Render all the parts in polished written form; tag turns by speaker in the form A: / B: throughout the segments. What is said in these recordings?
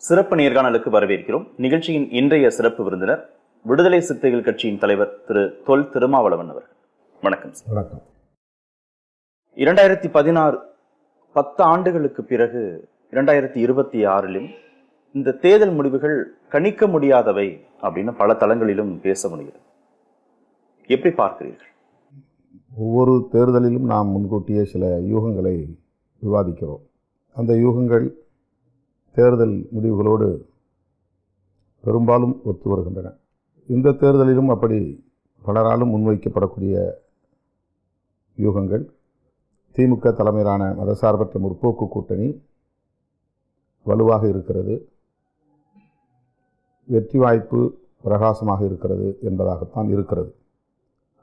A: சிறப்பு நேர்காணலுக்கு வரவேற்கிறோம். நிகழ்ச்சியின் இன்றைய சிறப்பு விருந்தினர் விடுதலை சிறுத்தைகள் கட்சியின் தலைவர் திரு தொல் திருமாவளவன் அவர்கள். வணக்கம்.
B: வணக்கம்.
A: 2016 10 ஆண்டுகளுக்கு பிறகு 2026 இந்த தேர்தல் முடிவுகள் கணிக்க முடியாதவை அப்படின்னு பல தளங்களிலும் பேச முடிகிறது. எப்படி பார்க்கிறீர்கள்?
B: ஒவ்வொரு தேர்தலிலும் நாம் முன்கூட்டியே சில யூகங்களை விவாதிக்கிறோம். அந்த யூகங்கள் தேர்தல் முடிவுகளோடு பெரும்பாலும் ஒத்து வருகின்றன. இந்த தேர்தலிலும் அப்படி பலராலும் முன்வைக்கப்படக்கூடிய யூகங்கள், திமுக தலைமையிலான மதசார்பற்ற முற்போக்கு கூட்டணி வலுவாக இருக்கிறது, வெற்றி வாய்ப்பு பிரகாசமாக இருக்கிறது என்பதாகத்தான் இருக்கிறது.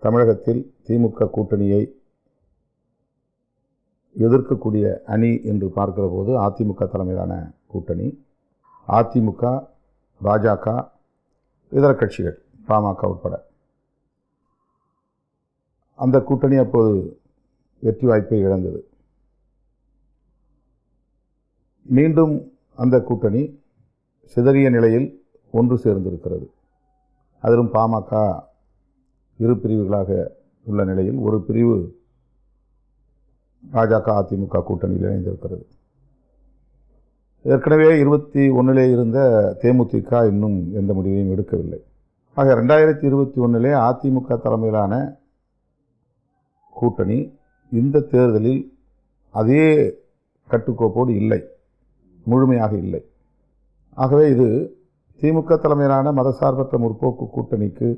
B: தமிழகத்தில் திமுக கூட்டணியை எதிர்க்கக்கூடிய அணி என்று பார்க்கிற போது அதிமுக தலைமையிலான கூட்டணி, அதிமுக, பாஜக, இதர கட்சிகள், பாமக உட்பட அந்த கூட்டணி அப்போது வெற்றி வாய்ப்பை இழந்தது. மீண்டும் அந்த கூட்டணி சிதறிய நிலையில் ஒன்று சேர்ந்திருக்கிறது. அதிலும் பாமக இரு பிரிவுகளாக உள்ள நிலையில் ஒரு பிரிவு பாஜக அதிமுக கூட்டணியில் இணைந்திருக்கிறது. ஏற்கனவே 21 இருந்த தேமுதிக இன்னும் எந்த முடிவையும் எடுக்கவில்லை. ஆக 2021 அதிமுக தலைமையிலான கூட்டணி இந்த தேர்தலில் அதே கட்டுக்கோப்போடு இல்லை, முழுமையாக இல்லை. ஆகவே இது திமுக தலைமையிலான மதசார்பற்ற முற்போக்கு கூட்டணிக்கு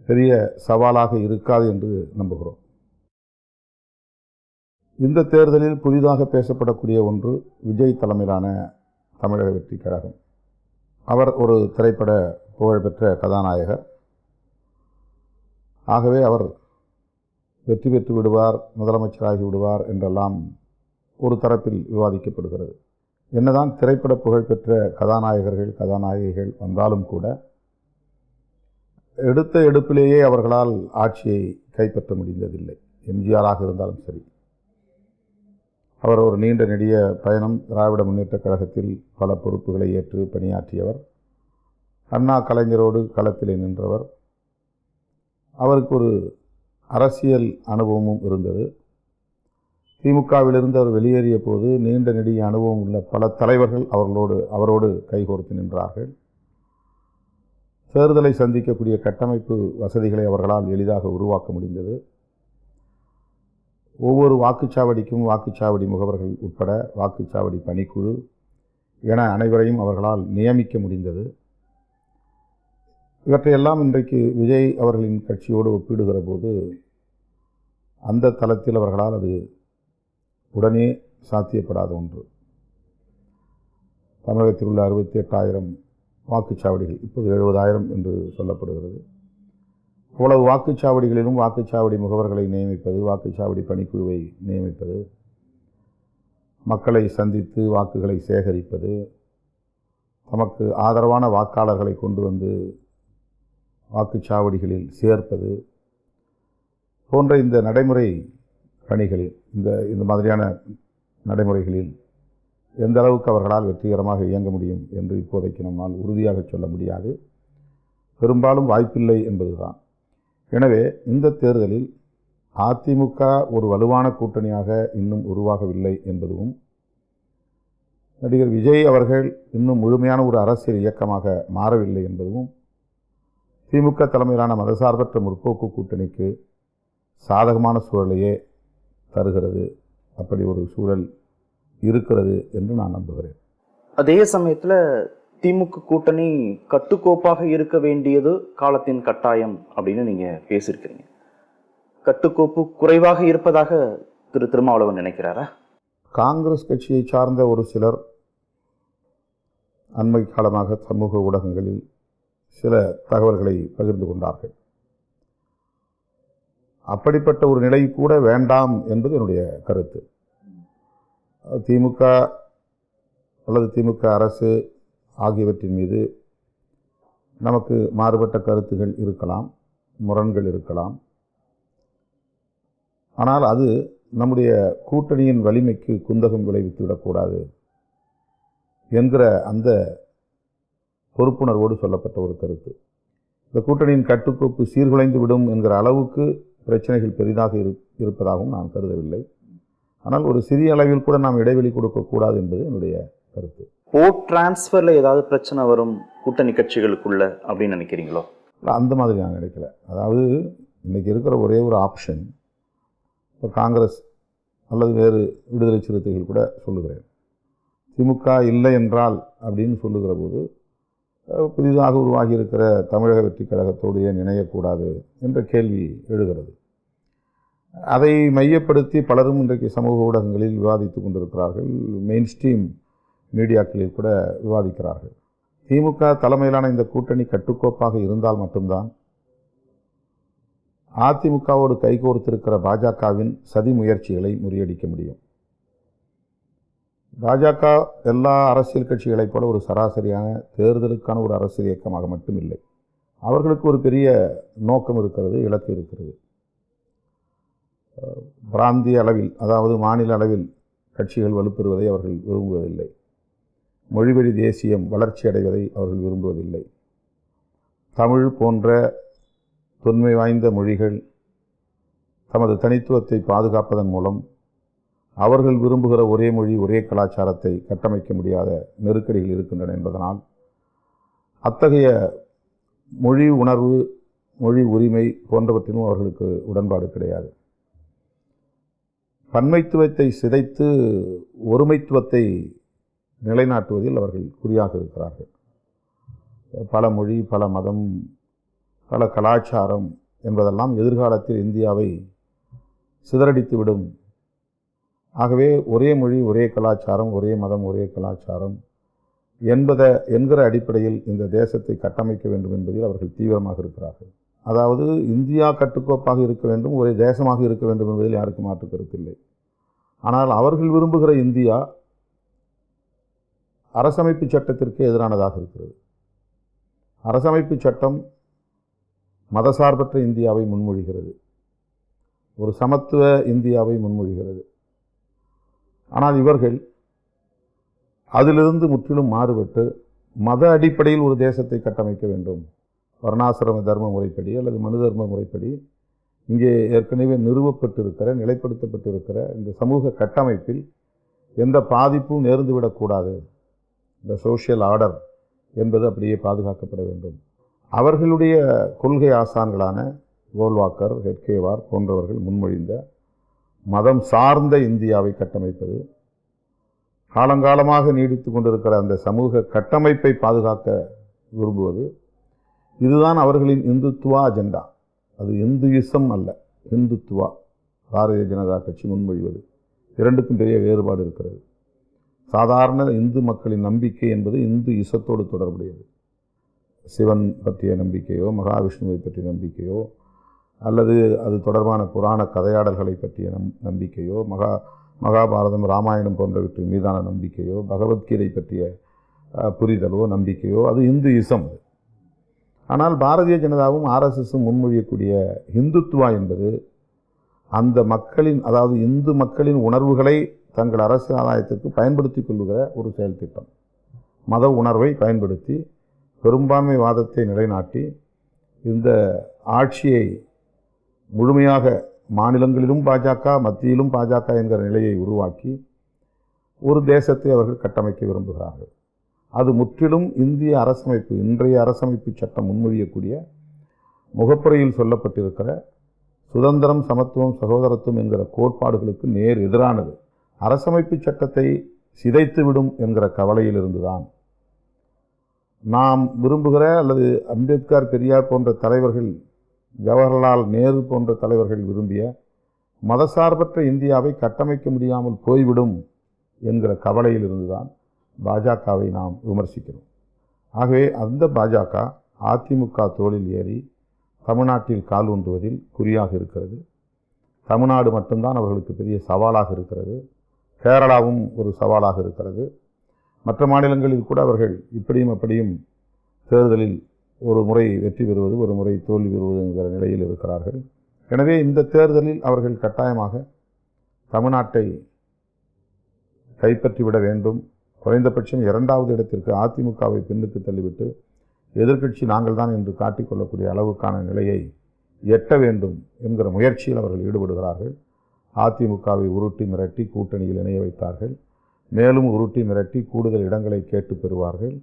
B: பெரிய சவாலாக இருக்காது என்று நம்புகிறோம். இந்த தேர்தலில் புதிதாக பேசப்படக்கூடிய ஒன்று விஜய் தலைமையிலான தமிழக வெற்றி கழகம். அவர் ஒரு திரைப்பட புகழ்பெற்ற கதாநாயகர். ஆகவே அவர் வெற்றி பெற்று விடுவார், முதலமைச்சராகி விடுவார் என்றெல்லாம் ஒரு தரப்பில் விவாதிக்கப்படுகிறது. என்னதான் திரைப்பட புகழ்பெற்ற கதாநாயகர்கள் கதாநாயகிகள் வந்தாலும் கூட எடுத்த எடுப்பிலேயே அவர்களால் ஆட்சியை கைப்பற்ற முடிந்ததில்லை. எம்ஜிஆராக இருந்தாலும் சரி, அவர் ஒரு நீண்ட நெடிய பயணம், திராவிட முன்னேற்றக் கழகத்தில் பல பொறுப்புகளை ஏற்று பணியாற்றியவர், அண்ணா கலைஞரோடு களத்திலே நின்றவர், அவருக்கு ஒரு அரசியல் அனுபவமும் இருந்தது. திமுகவிலிருந்து அவர் வெளியேறிய போது நீண்ட நெடிய அனுபவம் உள்ள பல தலைவர்கள் அவரோடு கைகோர்த்து நின்றார்கள். தேர்தலை சந்திக்கக்கூடிய கட்டமைப்பு வசதிகளை அவர்களால் எளிதாக உருவாக்க முடிந்தது. ஒவ்வொரு வாக்குச்சாவடிக்கும் வாக்குச்சாவடி முகவர்கள் உட்பட வாக்குச்சாவடி பணிக்குழு என அனைவரையும் அவர்களால் நியமிக்க முடிந்தது. இவற்றையெல்லாம் இன்றைக்கு விஜய் அவர்களின் கட்சியோடு ஒப்பிடுகிற போது அந்த தளத்தில் அவர்களால் அது உடனே சாத்தியப்படாத ஒன்று. தமிழகத்தில் உள்ள 68,000 வாக்குச்சாவடிகள், இப்போது 70,000 என்று சொல்லப்படுகிறது. அவ்வளவு வாக்குச்சாவடிகளிலும் வாக்குச்சாவடி முகவர்களை நியமிப்பது, வாக்குச்சாவடி பணிக்குழுவை நியமிப்பது, மக்களை சந்தித்து வாக்குகளை சேகரிப்பது, தமக்கு ஆதரவான வாக்காளர்களை கொண்டு வந்து வாக்குச்சாவடிகளில் சேர்ப்பது போன்ற இந்த நடைமுறை பணிகளில், இந்த மாதிரியான நடைமுறைகளில் எந்த அளவுக்கு அவர்களால் வெற்றிகரமாக இயங்க முடியும் என்று இப்போதைக்கு நம்மால் உறுதியாக சொல்ல முடியாது. பெரும்பாலும் வாய்ப்பில்லை என்பதுதான். எனவே இந்த தேர்தலில் அதிமுக ஒரு வலுவான கூட்டணியாக இன்னும் உருவாகவில்லை என்பதும், நடிகர் விஜய் அவர்கள் இன்னும் முழுமையான ஒரு அரசியல் இயக்கமாக மாறவில்லை என்பதும் திமுக தலைமையிலான மதசார்பற்ற முற்போக்கு கூட்டணிக்கு சாதகமான சூழலையே தருகிறது. அப்படி ஒரு சூழல் இருக்கிறது என்று நான் நம்புகிறேன்.
A: அதே சமயத்தில் திமுக கூட்டணி கட்டுக்கோப்பாக இருக்க வேண்டியது காலத்தின் கட்டாயம் அப்படின்னு நீங்க பேசியிருக்கிறீங்க. கட்டுக்கோப்பு குறைவாக இருப்பதாக திரு திருமாவளவன் நினைக்கிறாரா?
B: காங்கிரஸ் கட்சியை சார்ந்த ஒரு சிலர் அண்மை காலமாக சமூக ஊடகங்களில் சில தகவல்களை பகிர்ந்து கொண்டார்கள். அப்படிப்பட்ட ஒரு நிலை கூட வேண்டாம் என்பது என்னுடைய கருத்து. திமுக அல்லது திமுக அரசு ஆகியவற்றின் மீது நமக்கு மாறுபட்ட கருத்துகள் இருக்கலாம், முரண்கள் இருக்கலாம். ஆனால் அது நம்முடைய கூட்டணியின் வலிமைக்கு குந்தகம் விளைவித்து விடக்கூடாது என்கிற அந்த பொறுப்புணர்வோடு சொல்லப்பட்ட ஒரு கருத்து. இந்த கூட்டணியின் கட்டுக்கோப்பு சீர்குலைந்து விடும் என்கிற அளவுக்கு பிரச்சனைகள் பெரிதாக இருப்பதாகவும் நான் கருதவில்லை. ஆனால் ஒரு சிறிய அளவில் கூட நாம் இடைவெளி கொடுக்கக்கூடாது என்பது என்னுடைய கருத்து.
A: ஓட் டிரான்ஸ்ஃபர்ல ஏதாவது பிரச்சனை வரும் கூட்டணி கட்சிகளுக்குள்ள அப்படின்னு நினைக்கிறீங்களோ?
B: அந்த மாதிரி நான் நினைக்கல. அதாவது இன்றைக்கி இருக்கிற ஒரே ஒரு ஆப்ஷன், இப்போ காங்கிரஸ் அல்லது வேறு விடுதலை சிறுத்தைகள் கூட சொல்லுகிறேன், திமுக இல்லை என்றால் அப்படின்னு சொல்லுகிற போது புதிதாக உருவாகி இருக்கிற தமிழக வெற்றி கழகத்தோடு ஏன் இணையக்கூடாது என்ற கேள்வி எழுகிறது. அதை மையப்படுத்தி பலரும் இன்றைக்கு சமூக ஊடகங்களில் விவாதித்து கொண்டிருக்கிறார்கள். மெயின் ஸ்ட்ரீம் மீடியாக்களில் கூட விவாதிக்கிறார்கள். திமுக தலைமையிலான இந்த கூட்டணி கட்டுக்கோப்பாக இருந்தால் மட்டும்தான் அதிமுகவோடு கைகோர்த்திருக்கிற பாஜகவின் சதி முயற்சிகளை முறியடிக்க முடியும். பாஜக எல்லா அரசியல் கட்சிகளைப் போல ஒரு சராசரியான தேர்தலுக்கான ஒரு அரசியல் இயக்கமாக மட்டும் இல்லை. அவர்களுக்கு ஒரு பெரிய நோக்கம் இருக்கிறது, இலக்கு இருக்கிறது. பிராந்திய அளவில், அதாவது மாநில அளவில் கட்சிகள் வலுப்பெறுவதை அவர்கள் விரும்புவதில்லை. மொழிவழி தேசியம் வளர்ச்சி அடைவதை அவர்கள் விரும்புவதில்லை. தமிழ் போன்ற தொன்மை வாய்ந்த மொழிகள் தமது தனித்துவத்தை பாதுகாப்பதன் மூலம் அவர்கள் விரும்புகிற ஒரே மொழி ஒரே கலாச்சாரத்தை கட்டமைக்க முடியாத நெருக்கடிகள் இருக்கின்றன என்பதனால் அத்தகைய மொழி உணர்வு, மொழி உரிமை போன்றவற்றிலும் அவர்களுக்கு உடன்பாடு கிடையாது. பன்மைத்துவத்தை சிதைத்து ஒருமைத்துவத்தை நிலைநாட்டுவதில் அவர்கள் குறியாக இருக்கிறார்கள். பல மொழி, பல மதம், பல கலாச்சாரம் என்பதெல்லாம் எதிர்காலத்தில் இந்தியாவை சிதறடித்துவிடும். ஆகவே ஒரே மொழி ஒரே கலாச்சாரம், ஒரே மதம் ஒரே கலாச்சாரம் என்கிற அடிப்படையில் இந்த தேசத்தை கட்டமைக்க வேண்டும் என்பதில் அவர்கள் தீவிரமாக இருக்கிறார்கள். அதாவது இந்தியா கட்டுக்கோப்பாக இருக்க வேண்டும், ஒரே தேசமாக இருக்க வேண்டும் என்பதில் யாருக்கும் மாற்று கருத்தில்லை. ஆனால் அவர்கள் விரும்புகிற இந்தியா அரசமைப்பு சட்டத்திற்கு எதிரானதாக இருக்கிறது. அரசமைப்பு சட்டம் மதசார்பற்ற இந்தியாவை முன்மொழிகிறது, ஒரு சமத்துவ இந்தியாவை முன்மொழிகிறது. ஆனால் இவர்கள் அதிலிருந்து முற்றிலும் மாறுபட்டு மத அடிப்படையில் ஒரு தேசத்தை கட்டமைக்க வேண்டும், வர்ணாசிரம தர்ம முறைப்படி அல்லது மனு தர்ம முறைப்படி இங்கே ஏற்கனவே நிறுவப்பட்டிருக்கிற, நிலைப்படுத்தப்பட்டிருக்கிற இந்த சமூக கட்டமைப்பில் எந்த பாதிப்பும் நேர்ந்துவிடக்கூடாது, இந்த சோஷியல் ஆர்டர் என்பது அப்படியே பாதுகாக்கப்பட வேண்டும். அவர்களுடைய கொள்கை ஆசான்களான கோல்வாக்கர், ஹெட்கேவார் போன்றவர்கள் முன்மொழிந்த மதம் சார்ந்த இந்தியாவை கட்டமைப்பது, காலங்காலமாக நீடித்து கொண்டிருக்கிற அந்த சமூக கட்டமைப்பை பாதுகாக்க விரும்புவது, இதுதான் அவர்களின் இந்துத்துவா அஜெண்டா. அது இந்துயிசம் அல்ல, இந்துத்துவா. பாரதிய ஜனதா கட்சி முன்மொழிவது இரண்டுக்கும் பெரிய வேறுபாடு இருக்கிறது. சாதாரண இந்து மக்களின் நம்பிக்கை என்பது இந்து இசத்தோடு தொடர்புடையது. சிவன் பற்றிய நம்பிக்கையோ, மகாவிஷ்ணுவை பற்றிய நம்பிக்கையோ, அல்லது அது தொடர்பான புராண கதையாடல்களை பற்றிய நம்பிக்கையோ, மகாபாரதம், ராமாயணம் போன்றவற்றின் மீதான நம்பிக்கையோ, பகவத்கீதை பற்றிய புரிதலோ, நம்பிக்கையோ, அது இந்துயிசம். ஆனால் பாரதிய ஜனதாவும் ஆர்எஸ்எஸும் முன்மொழியக்கூடிய இந்துத்துவா என்பது அந்த மக்களின், அதாவது இந்து மக்களின் உணர்வுகளை தங்கள் அரசியல் ஆதாயத்திற்கு பயன்படுத்தி கொள்ளுகிற ஒரு செயல் திட்டம். மத உணர்வை பயன்படுத்தி பெரும்பான்மை வாதத்தை நிலைநாட்டி இந்த ஆட்சியை முழுமையாக மாநிலங்களிலும் பாஜக, மத்தியிலும் பாஜக என்கிற நிலையை உருவாக்கி ஒரு தேசத்தை அவர்கள் கட்டமைக்க விரும்புகிறார்கள். அது முற்றிலும் இந்திய அரசமைப்பு, இன்றைய அரசமைப்பு சட்டம் முன்மொழியக்கூடிய முகப்புரையில் சொல்லப்பட்டிருக்கிற சுதந்திரம், சமத்துவம், சகோதரத்துவம் என்கிற கோட்பாடுகளுக்கு நேர் எதிரானது. அரசமைப்பு சட்டத்தை சிதைத்துவிடும் என்கிற கவலையில் இருந்துதான் நாம் விரும்புகிற, அல்லது அம்பேத்கர், பெரியார் போன்ற தலைவர்கள், ஜவஹர்லால் நேரு போன்ற தலைவர்கள் விரும்பிய மதசார்பற்ற இந்தியாவை கட்டமைக்க முடியாமல் போய்விடும் என்கிற கவலையில் இருந்துதான் பாஜகவை நாம் விமர்சிக்கிறோம். ஆகவே அந்த பாஜக அதிமுக தோளில் ஏறி தமிழ்நாட்டில் கால் ஊன்றுவதில் குறியாக இருக்கிறது. தமிழ்நாடு மட்டும்தான் அவர்களுக்கு பெரிய சவாலாக இருக்கிறது. கேரளாவும் ஒரு சவாலாக இருக்கிறது. மற்ற மாநிலங்களில் கூட அவர்கள் இப்படியும் அப்படியும் தேர்தலில் ஒரு முறை வெற்றி பெறுவது, ஒரு முறை தோல்வி பெறுவது என்கிற நிலையில் இருக்கிறார்கள். எனவே இந்த தேர்தலில் அவர்கள் கட்டாயமாக தமிழ்நாட்டை கைப்பற்றிவிட வேண்டும், குறைந்தபட்சம் 2வது இடத்திற்கு அதிமுகவை பின்னுக்கு தள்ளிவிட்டு எதிர்க்கட்சி நாங்கள் தான் என்று காட்டிக்கொள்ளக்கூடிய அளவுக்கான நிலையை எட்ட வேண்டும் என்கிற முயற்சியில் அவர்கள் ஈடுபடுகிறார்கள். அதிமுகவை உருட்டி மிரட்டி கூட்டணியில் இணைய வைத்தார்கள். மேலும் உருட்டி மிரட்டி கூடுதல் இடங்களை கேட்டு பெறுவார்கள்.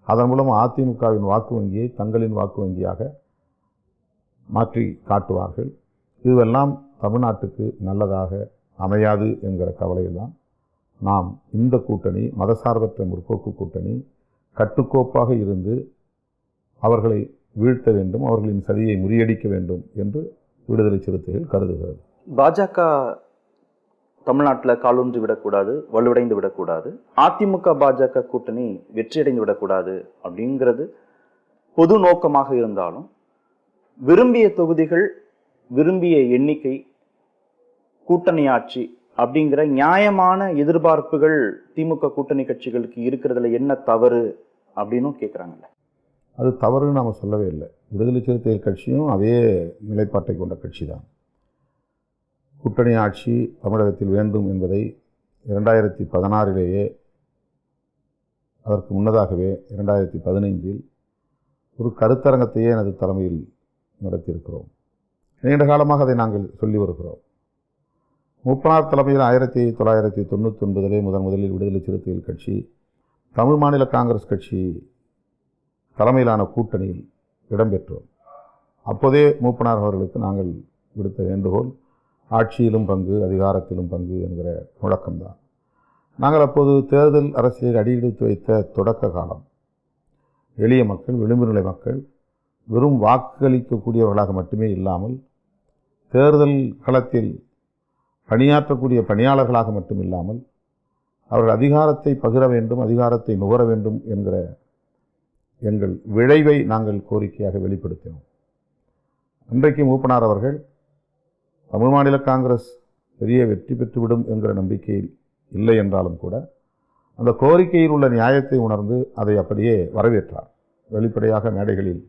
B: அதன் மூலம் அதிமுகவின் வாக்கு வங்கியை தங்களின் வாக்கு வங்கியாக மாற்றி காட்டுவார்கள். இதுவெல்லாம் தமிழ்நாட்டுக்கு நல்லதாக அமையாது என்கிற கவலையில் தான் நாம் இந்த கூட்டணி, மதசார்பற்ற முற்போக்கு கூட்டணி, கட்டுக்கோப்பாக இருந்து அவர்களை வீழ்த்த வேண்டும், அவர்களின் சதியை முறியடிக்க வேண்டும் என்று விடுதலை சிறுத்தைகள் கருதுகிறது.
A: பாஜக தமிழ்நாட்டில் காலூன்றி விடக்கூடாது, வலுவடைந்து விடக்கூடாது, அதிமுக பாஜக கூட்டணி வெற்றியடைந்து விடக்கூடாது அப்படிங்கிறது பொது நோக்கமாக இருந்தாலும், விரும்பிய தொகுதிகள், விரும்பிய எண்ணிக்கை, கூட்டணி ஆட்சி அப்படிங்கிற நியாயமான எதிர்பார்ப்புகள் திமுக கூட்டணி கட்சிகளுக்கு இருக்கிறதுல என்ன தவறு அப்படின்னு கேட்குறாங்கல்ல.
B: அது தவறுன்னு நாம் சொல்லவே இல்லை. விடுதலை சிறுத்தைகள் கட்சியும் அதே நிலைப்பாட்டை கொண்ட கட்சி தான். கூட்டணி ஆட்சி தமிழகத்தில் வேண்டும் என்பதை 2016 அதற்கு முன்னதாகவே 2015 ஒரு கருத்தரங்கத்தையே எனது தலைமையில் நடத்தியிருக்கிறோம். நீண்ட காலமாக அதை நாங்கள் சொல்லி வருகிறோம். மூப்பனார் தலைமையில் 1999 முதலில் விடுதலை சிறுத்தைகள் கட்சி தமிழ் மாநில காங்கிரஸ் கட்சி தலைமையிலான கூட்டணியில் இடம்பெற்றோம். அப்போதே மூப்பனார் அவர்களுக்கு நாங்கள் விடுத்த வேண்டுகோள் ஆட்சியிலும் பங்கு, அதிகாரத்திலும் பங்கு என்கிற முழக்கம்தான். நாங்கள் அப்போது தேர்தல் அரசியலில் அடியெடுத்து வைத்த தொடக்க காலம். எளிய மக்கள், விளிம்பு நிலை மக்கள் வெறும் வாக்களிக்கக்கூடியவர்களாக மட்டுமே இல்லாமல் தேர்தல் களத்தில் பணியாற்றக்கூடிய பணியாளர்களாக மட்டும் இல்லாமல் அவர்கள் அதிகாரத்தை பகிர வேண்டும், அதிகாரத்தை நுகர வேண்டும் என்கிற எங்கள் விளைவை நாங்கள் கோரிக்கையாக வெளிப்படுத்தினோம். அன்றைக்கு மூப்பனார் அவர்கள் தமிழ் மாநில காங்கிரஸ் பெரிய வெற்றி பெற்றுவிடும் என்கிற நம்பிக்கையில் இல்லை என்றாலும் கூட அந்த கோரிக்கையில் உள்ள நியாயத்தை உணர்ந்து அதை அப்படியே வரவேற்றார். வெளிப்படையாக மேடைகளில்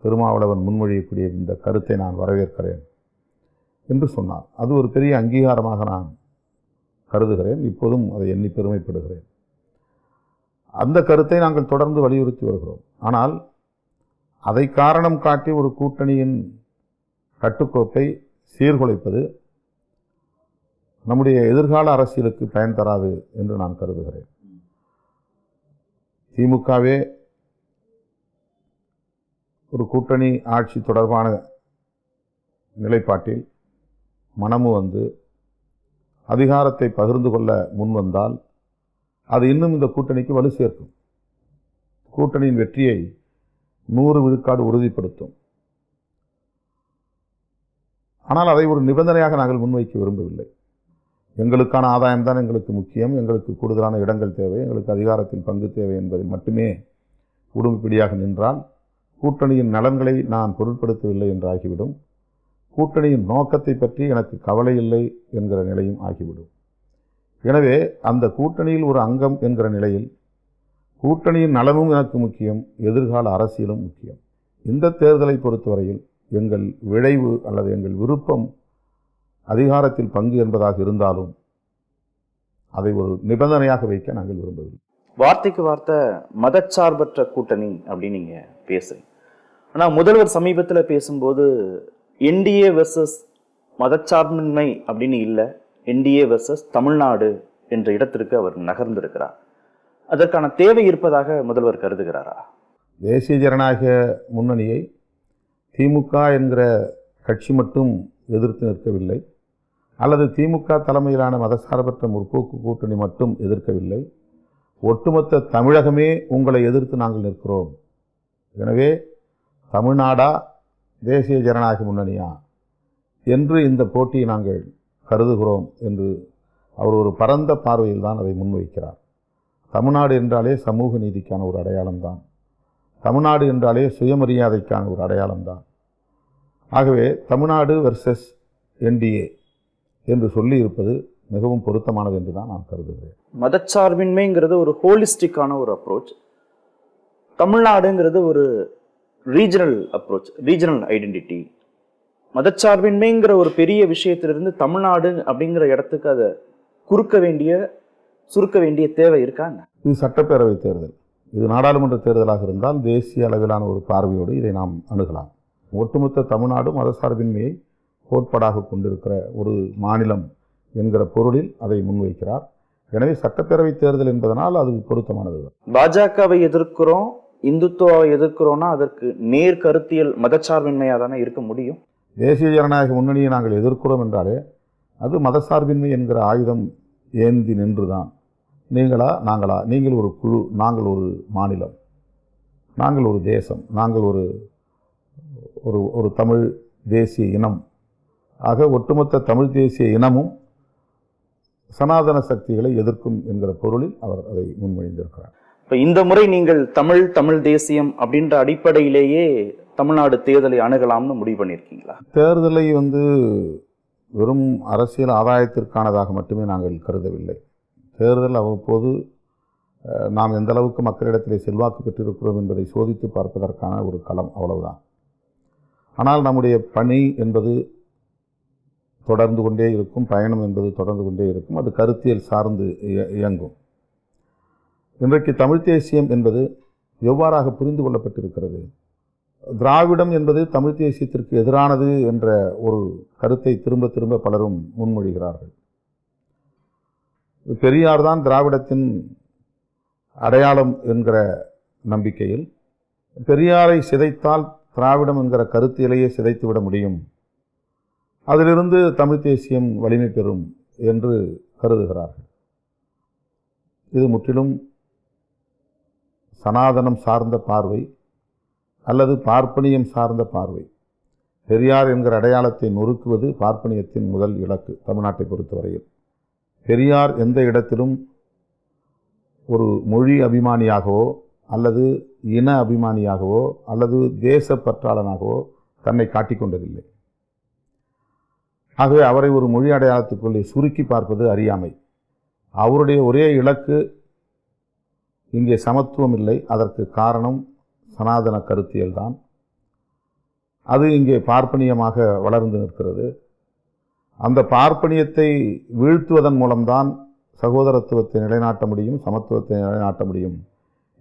B: திருமாவளவன் முன்மொழியக்கூடிய இந்த கருத்தை நான் வரவேற்கிறேன் என்று சொன்னார். அது ஒரு பெரிய அங்கீகாரமாக நான் கருதுகிறேன். இப்போதும் அதை எண்ணி பெருமைப்படுகிறேன். அந்த கருத்தை நாங்கள் தொடர்ந்து வலியுறுத்தி வருகிறோம். ஆனால் அதை காரணம் காட்டி ஒரு கூட்டணியின் கட்டுக்கோப்பை சீர்குலைப்பது நம்முடைய எதிர்கால அரசியலுக்கு பயன் தராது என்று நான் கருதுகிறேன். திமுகவே ஒரு கூட்டணி ஆட்சி தொடர்பான நிலைப்பாட்டில் மனமு வந்து அதிகாரத்தை பகிர்ந்து கொள்ள முன்வந்தால் அது இன்னும் இந்த கூட்டணிக்கு வலு சேர்க்கும். கூட்டணியின் வெற்றியை 100 விழுக்காடு உறுதிப்படுத்தும். ஆனால் அதை ஒரு நிபந்தனையாக நாங்கள் முன்வைக்க விரும்பவில்லை. எங்களுக்கான ஆதாயம்தான் எங்களுக்கு முக்கியம், எங்களுக்கு கூடுதலான இடங்கள் தேவை, எங்களுக்கு அதிகாரத்தில் பங்கு தேவை என்பதில் மட்டுமே உடும்பிடியாக நின்றால் கூட்டணியின் நலன்களை நான் பொருட்படுத்தவில்லை என்று ஆகிவிடும். கூட்டணியின் நோக்கத்தை பற்றி எனக்கு கவலை இல்லை என்கிற நிலையும் ஆகிவிடும். எனவே அந்த கூட்டணியில் ஒரு அங்கம் என்கிற நிலையில் கூட்டணியின் நலனும் எனக்கு முக்கியம், எதிர்கால அரசியலும் முக்கியம். இந்த தேர்தலை பொறுத்தவரையில் எங்கள் விளைவு அல்லது எங்கள் விருப்பம் அதிகாரத்தில் பங்கு என்பதாக இருந்தாலும் அதை ஒரு நிபந்தனையாக வைக்க நாங்கள் விரும்பவில்லை.
A: வார்த்தைக்கு வார்த்தை மதச்சார்பற்ற கூட்டணி அப்படின்னு நீங்க பேசுறீங்க. ஆனால் முதல்வர் சமீபத்தில் பேசும்போது என்டிஏ வெர்சஸ் மதச்சார்பின்மை அப்படின்னு இல்லை, என்டிஏ வெர்சஸ் தமிழ்நாடு என்ற இடத்திற்கு அவர் நகர்ந்திருக்கிறார். அதற்கான தேவை இருப்பதாக முதல்வர் கருதுகிறாரா?
B: தேசிய ஜனநாயக முன்னணியை திமுக என்கிற கட்சி மட்டும் எதிர்த்து நிற்கவில்லை, அல்லது திமுக தலைமையிலான மதசார்பற்ற முற்போக்கு கூட்டணி மட்டும் எதிர்க்கவில்லை. ஒட்டுமொத்த தமிழகமே உங்களை எதிர்த்து நாங்கள் நிற்கிறோம். எனவே தமிழ்நாடா தேசிய ஜனநாயக முன்னணியா என்று இந்த போட்டியை நாங்கள் கருதுகிறோம் என்று அவர் ஒரு பரந்த பார்வையில் தான் அதை முன்வைக்கிறார். தமிழ்நாடு என்றாலே சமூக நீதிக்கான ஒரு அடையாளம்தான், தமிழ்நாடு என்றாலே சுயமரியாதைக்கான ஒரு அடையாளம்தான். ஆகவே தமிழ்நாடு வெர்சஸ் என்டிஏ என்று சொல்லி இருப்பது மிகவும் பொருத்தமானது என்று தான் நான் கருதுகிறேன்.
A: மதச்சார்பின்மைங்கிறது ஒரு ஹோலிஸ்டிக்கான ஒரு அப்ரோச், தமிழ்நாடுங்கிறது ஒரு ரீஜனல் அப்ரோச், ரீஜனல் ஐடென்டிட்டி. மதச்சார்பின்மைங்கிற ஒரு பெரிய விஷயத்திலிருந்து தமிழ்நாடு அப்படிங்கிற இடத்துக்கு அதை சுருக்க வேண்டிய தேவை இருக்காங்க.
B: இது சட்டப்பேரவை தேர்தல், இது நாடாளுமன்ற தேர்தலாக இருந்தால் தேசிய அளவிலான ஒரு பார்வையோடு இதை நாம் அணுகலாம். ஒட்டுமொத்த தமிழ்நாடு மதசார்பின்மையை கோட்பாடாக கொண்டிருக்கிற ஒரு மாநிலம் என்கிற பொருளில் அதை முன்வைக்கிறார். எனவே சட்டப்பேரவை தேர்தல் என்பதனால் அது பொருத்தமானது.
A: பாஜகவை எதிர்க்கிறோம், இந்துத்துவாவை எதிர்க்கிறோம்னா அதற்கு நேர் கருத்தியல் மதச்சார்பின்மையாக தானே இருக்க முடியும்.
B: தேசிய ஜனநாயக முன்னணியை நாங்கள் எதிர்க்கிறோம் என்றாலே அது மதசார்பின்மை என்கிற ஆயுதம் ஏந்தி நின்றுதான். நீங்களா நாங்களா, நீங்கள் ஒரு குழு, நாங்கள் ஒரு மாநிலம், நாங்கள் ஒரு தேசம், நாங்கள் ஒரு ஒரு ஒரு தமிழ் தேசிய இனம். ஆக ஒட்டுமொத்த தமிழ் தேசிய இனமும் சனாதன சக்திகளை எதிர்க்கும் என்கிற பொருளில் அவர் அதை முன்மொழிந்திருக்கிறார்.
A: இப்போ இந்த முறை நீங்கள் தமிழ் தேசியம் அப்படின்ற அடிப்படையிலேயே தமிழ்நாடு தேர்தலை அணுகலாம்னு முடிவு பண்ணியிருக்கீங்களா?
B: தேர்தலை வெறும் அரசியல் ஆதாயத்திற்கானதாக மட்டுமே நாங்கள் கருதவில்லை. தேர்தல் அவ்வப்போது நாம் எந்த அளவுக்கு மக்களிடத்திலே செல்வாக்கு பெற்றிருக்கிறோம் என்பதை சோதித்து பார்ப்பதற்கான ஒரு களம், அவ்வளவுதான். ஆனால் நம்முடைய பணி என்பது தொடர்ந்து கொண்டே இருக்கும், பயணம் என்பது தொடர்ந்து கொண்டே இருக்கும். அது கருத்தியல் சார்ந்து இயங்கும். இன்றைக்கு தமிழ் தேசியம் என்பது எவ்வாறாக புரிந்து கொள்ளப்பட்டிருக்கிறது? திராவிடம் என்பது தமிழ் தேசியத்திற்கு எதிரானது என்ற ஒரு கருத்தை திரும்ப திரும்ப பலரும் முன்மொழிகிறார்கள். பெரியார் தான் திராவிடத்தின் அடையாளம் என்கிற நம்பிக்கையில் பெரியாரை சிதைத்தால் திராவிடம் என்கிற கருத்திலேயே சிதைத்துவிட முடியும், அதிலிருந்து தமிழ் தேசியம் வலிமை பெறும் என்று கருதுகிறார்கள். இது முற்றிலும் சனாதனம் சார்ந்த பார்வை அல்லது பார்ப்பனியம் சார்ந்த பார்வை. பெரியார் என்கிற அடையாளத்தை நொறுக்குவது பார்ப்பனியத்தின் முதல் இலக்கு தமிழ்நாட்டை பொறுத்தவரையில். பெரியார் எந்த இடத்திலும் ஒரு மொழி அபிமானியாகவோ அல்லது இன அபிமானியாகவோ அல்லது தேசப்பற்றாளனாகவோ தன்னை காட்டிக்கொண்டதில்லை. ஆகவே அவரை ஒரு மொழி அடையாளத்துக்குள்ளே சுருக்கி பார்ப்பது அறியாமை. அவருடைய ஒரே இலக்கு இங்கே சமத்துவம் இல்லை. அதற்கு காரணம் சனாதன கருத்தியல் தான். அது இங்கே பார்ப்பனியமாக வளர்ந்து நிற்கிறது. அந்த பார்ப்பனியத்தை வீழ்த்துவதன் மூலம்தான் சகோதரத்துவத்தை நிலைநாட்ட முடியும், சமத்துவத்தை நிலைநாட்ட முடியும்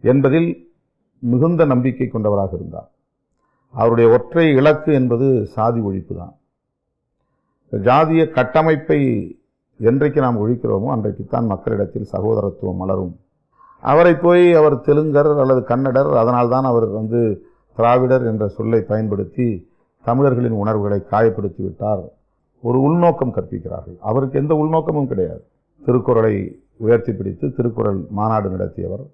B: என்பதில் மிகுந்த நம்பிக்கை கொண்டவராக இருந்தார். அவருடைய ஒற்றை இலக்கு என்பது சாதி ஒழிப்பு தான். ஜாதிய கட்டமைப்பை என்றைக்கு நாம் ஒழிக்கிறோமோ அன்றைக்குத்தான் மக்களிடத்தில் சகோதரத்துவம் மலரும். அவரை போய் அவர் தெலுங்கர் அல்லது கன்னடர், அதனால்தான் அவர் திராவிடர் என்ற சொல்லை பயன்படுத்தி தமிழர்களின் உணர்வுகளை காயப்படுத்தி விட்டார். ஒரு உள்நோக்கம் கற்பிக்கிறார்கள். அவருக்கு எந்த உள்நோக்கமும் கிடையாது. திருக்குறளை உயர்த்தி பிடித்து திருக்குறள் மாநாடு நடத்தியவர்,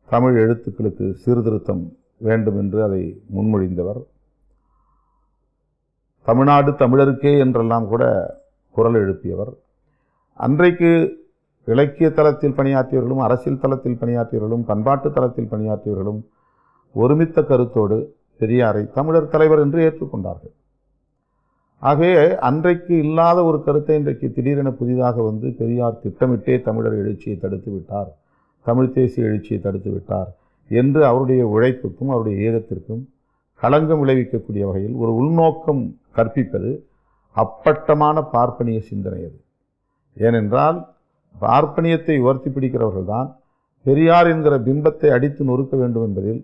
B: தமிழ் எழுத்துக்களுக்கு சீர்திருத்தம் வேண்டும் என்று அதை முன்மொழிந்தவர், தமிழ்நாடு தமிழருக்கே என்றெல்லாம் கூட குரல் எழுப்பியவர். அன்றைக்கு இலக்கிய தளத்தில் பணியாற்றியவர்களும் அரசியல் தளத்தில் பணியாற்றியவர்களும் பண்பாட்டு தளத்தில் பணியாற்றியவர்களும் ஒருமித்த கருத்தோடு பெரியாரை தமிழர் தலைவர் என்று ஏற்றுக்கொண்டார்கள். ஆகவே அன்றைக்கு இல்லாத ஒரு கருத்தை இன்றைக்கு திடீரென புதிதாக பெரியார் திட்டமிட்டே தமிழர் எழுச்சியை தடுத்து விட்டார், தமிழ் தேசிய எழுச்சியை தடுத்து விட்டார் என்று அவருடைய உழைப்புக்கும் அவருடைய ஈகத்திற்கும் களங்கம் விளைவிக்கக்கூடிய வகையில் ஒரு உள்நோக்கம் கற்பிப்பது அப்பட்டமான பார்ப்பனிய சிந்தனை. அது ஏனென்றால் பார்ப்பனியத்தை உயர்த்தி பிடிக்கிறவர்கள் தான் பெரியார் என்கிற பிம்பத்தை அடித்து நொறுக்க வேண்டும் என்பதில்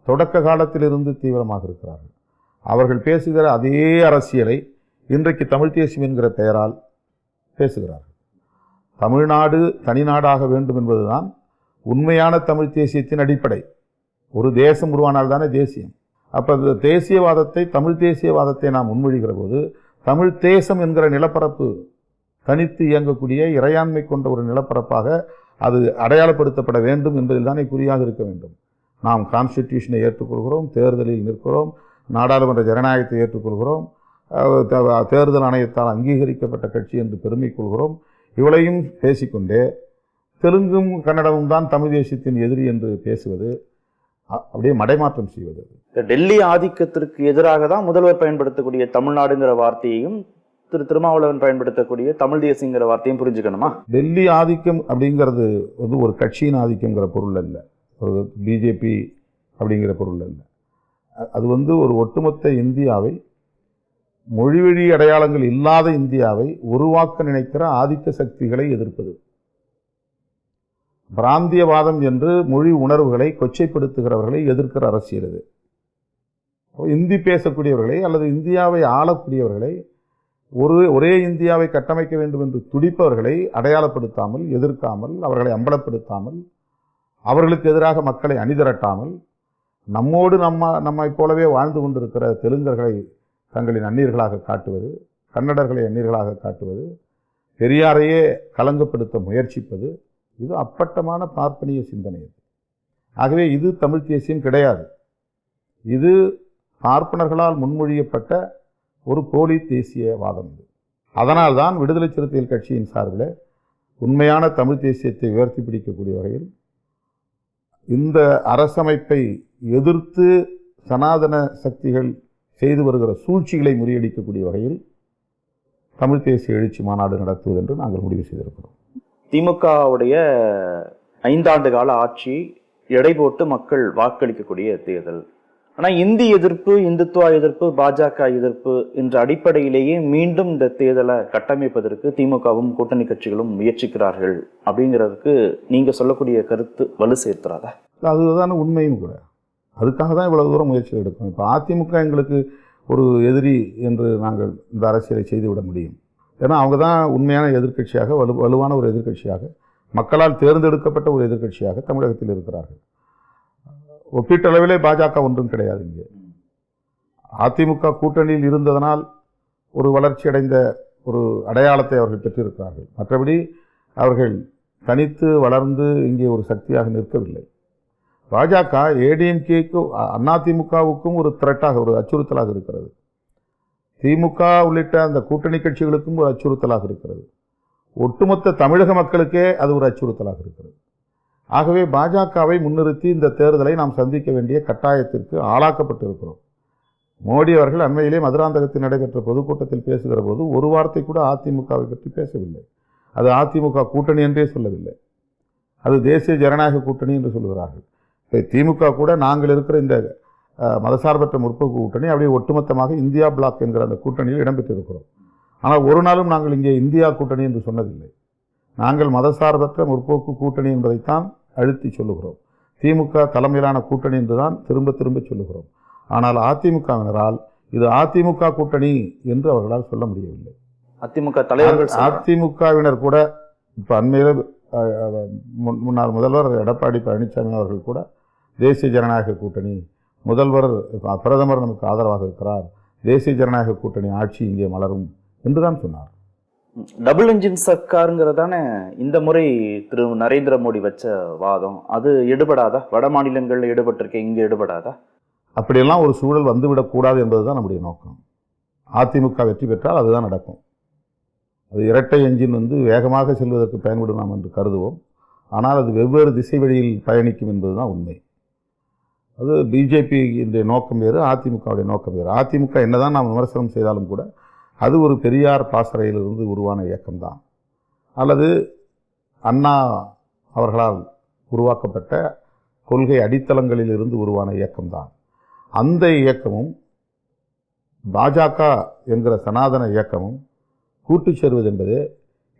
B: தொடக்க காலத்திலிருந்து தீவிரமாக இருக்கிறார்கள். அவர்கள் பேசுகிற அதே அரசியலை இன்றைக்கு தமிழ் தேசியம் என்கிற பெயரால் பேசுகிறார்கள். தமிழ்நாடு தனிநாடாக வேண்டும் என்பதுதான் உண்மையான தமிழ் தேசியத்தின் அடிப்படை. ஒரு தேசம் உருவானால்தானே தேசியம். அப்போ தேசியவாதத்தை, தமிழ் தேசியவாதத்தை நாம் முன்மொழிகிற போது தமிழ் தேசம் என்கிற நிலப்பரப்பு தனித்து இயங்கக்கூடிய இறையாண்மை கொண்ட ஒரு நிலப்பரப்பாக அது அடையாளப்படுத்தப்பட வேண்டும் என்பதில் தானே குறியாக இருக்க வேண்டும். நாம் கான்ஸ்டிடியூஷனை ஏற்றுக்கொள்கிறோம், தேர்தலில் நிற்கிறோம், நாடாளுமன்ற ஜனநாயகத்தை ஏற்றுக்கொள்கிறோம், தேர்தல் ஆணையத்தால் அங்கீகரிக்கப்பட்ட கட்சி என்று பெருமை கொள்கிறோம். இவளையும் பேசிக்கொண்டே தெலுங்கும் கன்னடமும் தான் தமிழ் தேசியத்தின் எதிரி என்று பேசுவது அப்படியே மடைமாற்றம் செய்வது.
A: டெல்லி ஆதிக்கத்திற்கு எதிராக தான் முதல்வர் பயன்படுத்தக்கூடிய தமிழ்நாடுங்கிற வார்த்தையையும் திருமாவளவன் பயன்படுத்தக்கூடிய தமிழ் தேசியங்கிற வார்த்தையும் புரிஞ்சுக்கணுமா? டெல்லி
B: ஆதிக்கம் அப்படிங்கிறது ஒரு கட்சியின் ஆதிக்கங்கிற பொருள் அல்ல, ஒரு பிஜேபி அப்படிங்கிற பொருள் அல்ல. அது ஒரு ஒட்டுமொத்த இந்தியாவை, மொழிவழி அடையாளங்கள் இல்லாத இந்தியாவை உருவாக்க நினைக்கிற ஆதிக்க சக்திகளை எதிர்ப்பது. பிராந்தியவாதம் என்று மொழி உணர்வுகளை கொச்சைப்படுத்துகிறவர்களை எதிர்க்கிற அரசியல் இது. இந்தி பேசக்கூடியவர்களை அல்லது இந்தியாவை ஆளக்கூடியவர்களை, ஒரே இந்தியாவை கட்டமைக்க வேண்டும் என்று துடிப்பவர்களை அடையாளப்படுத்தாமல், எதிர்க்காமல், அவர்களை அம்பலப்படுத்தாமல், அவர்களுக்கு எதிராக மக்களை அணிதிரட்டாமல், நம்மோடு நம்மை போலவே வாழ்ந்து கொண்டிருக்கிற தெலுங்கர்களை தங்களின் அந்நியர்களாக காட்டுவது, கன்னடர்களை அந்நியர்களாக காட்டுவது, பெரியாரையே கலங்கப்படுத்த முயற்சிப்பது, இது அப்பட்டமான பார்ப்பனிய சிந்தனை. ஆகவே இது தமிழ் தேசியம் கிடையாது. இது பார்ப்பனர்களால் முன்மொழியப்பட்ட ஒரு போலி தேசியவாதம். இது அதனால்தான் விடுதலை சிறுத்தைகள் கட்சியின் சார்பில் உண்மையான தமிழ் தேசியத்தை உயர்த்தி பிடிக்கக்கூடிய வகையில் இந்த அரசமைப்பை எதிர்த்து சனாதன சக்திகள் செய்து வருகிற சூழ்ச்சிகளை முறியடிக்கக்கூடிய வகையில் தமிழ் தேசிய எழுச்சி மாநாடு நடத்துவது என்று நாங்கள் முடிவு செய்திருக்கிறோம்.
A: திமுகவுடைய 5 ஆண்டு கால ஆட்சி எடை போட்டு மக்கள் வாக்களிக்கக்கூடிய தேர்தல். ஆனால் இந்தி எதிர்ப்பு, இந்துத்துவா எதிர்ப்பு, பாஜக எதிர்ப்பு என்ற அடிப்படையிலேயே மீண்டும் இந்த தேர்தலை கட்டமைப்பதற்கு திமுகவும் கூட்டணி கட்சிகளும் முயற்சிக்கிறார்கள் அப்படிங்கிறதுக்கு நீங்க சொல்லக்கூடிய கருத்து வலு சேர்த்துறாதா?
B: அதுதான உண்மையும் கூட. அதுக்காக தான் இவ்வளவு தூரம் முயற்சி எடுக்கும். இப்போ அதிமுக எங்களுக்கு ஒரு எதிரி என்று நாங்கள் இந்த அரசியலை செய்துவிட முடியும். ஏன்னா அவங்க தான் உண்மையான எதிர்க்கட்சியாக, வலுவான ஒரு எதிர்க்கட்சியாக, மக்களால் தேர்ந்தெடுக்கப்பட்ட ஒரு எதிர்க்கட்சியாக தமிழகத்தில் இருக்கிறார்கள். ஒப்பீட்டளவிலே பாஜக ஒன்றும் கிடையாது. இங்கே அதிமுக கூட்டணியில் இருந்ததனால் ஒரு வளர்ச்சி அடைந்த ஒரு அடையாளத்தை அவர்கள் பெற்றிருக்கிறார்கள். மற்றபடி அவர்கள் தனித்து வளர்ந்து இங்கே ஒரு சக்தியாக நிற்கவில்லை. பாஜக ஏடிஎம்கேக்கும் அதிமுகவுக்கும் ஒரு த்ரெட்டாக, ஒரு அச்சுறுத்தலாக இருக்கிறது. திமுக உள்ளிட்ட அந்த கூட்டணி கட்சிகளுக்கும் ஒரு அச்சுறுத்தலாக இருக்கிறது. ஒட்டுமொத்த தமிழக மக்களுக்கே அது ஒரு அச்சுறுத்தலாக இருக்கிறது. ஆகவே பாஜகவை முன்னிறுத்தி இந்த தேர்தலை நாம் சந்திக்க வேண்டிய கட்டாயத்திற்கு ஆளாக்கப்பட்டிருக்கிறோம். மோடி அவர்கள் அண்மையிலே மதுராந்தகத்தில் நடைபெற்ற பொதுக்கூட்டத்தில் பேசுகிற போது ஒரு வார்த்தை கூட அதிமுகவை பற்றி பேசவில்லை. அது அதிமுக கூட்டணி என்றே சொல்லவில்லை. அது தேசிய ஜனநாயக கூட்டணி என்று சொல்கிறார்கள். இப்போ திமுக கூட நாங்கள் இருக்கிற இந்த மதசார்பற்ற முற்போக்கு கூட்டணி அப்படியே ஒட்டுமொத்தமாக இந்தியா பிளாக் என்கிற அந்த கூட்டணியில் இடம்பெற்றிருக்கிறோம். ஆனால் ஒரு நாளும் நாங்கள் இங்கே இந்தியா கூட்டணி என்று சொன்னதில்லை. நாங்கள் மதசார்பற்ற முற்போக்கு கூட்டணி என்பதைத்தான் அழுத்தி சொல்லுகிறோம். திமுக தலைமையிலான கூட்டணி என்றுதான் திரும்ப திரும்ப சொல்லுகிறோம். ஆனால் அதிமுகவினரால் இது அதிமுக கூட்டணி என்று அவர்களால் சொல்ல முடியவில்லை.
A: அதிமுக தலைவர்கள்,
B: அதிமுகவினர் கூட இப்போ அண்மையில் முன்னாள் முதல்வர் எடப்பாடி பழனிசாமி அவர்கள் கூட தேசிய ஜனநாயக கூட்டணி, முதல்வர் பிரதமர் நமக்கு ஆதரவாக இருக்கிறார், தேசிய ஜனநாயக கூட்டணி ஆட்சி இங்கே மலரும் என்றுதான் சொன்னார்.
A: டபுள் இன்ஜின் சர்க்காருங்கிறதான இந்த முறை திரு நரேந்திர மோடி வச்ச வாதம், அது எடுபடாதா? வட மாநிலங்களில் ஈடுபட்டிருக்கேன், இங்கே எடுபடாதா?
B: அப்படியெல்லாம் ஒரு சூழல் வந்துவிடக்கூடாது என்பதுதான் நம்முடைய நோக்கம். அதிமுக வெற்றி பெற்றால் அதுதான் நடக்கும். அது இரட்டை என்ஜின் வேகமாக செல்வதற்கு பயன்படும் நாம் என்று கருதுவோம். ஆனால் அது வெவ்வேறு திசை வழியில் பயணிக்கும் என்பதுதான் உண்மை. அது பிஜேபியினுடைய நோக்கம் வேறு, அதிமுகவுடைய நோக்கம் வேறு. அதிமுக என்னதான் நாம் விமர்சனம் செய்தாலும் கூட அது ஒரு பெரியார் பாசறையிலிருந்து உருவான இயக்கம்தான், அல்லது அண்ணா அவர்களால் உருவாக்கப்பட்ட கொள்கை அடித்தளங்களில் இருந்து உருவான இயக்கம்தான். அந்த இயக்கமும் பாஜக என்கிற சனாதன இயக்கமும் கூட்டு சேருவது என்பது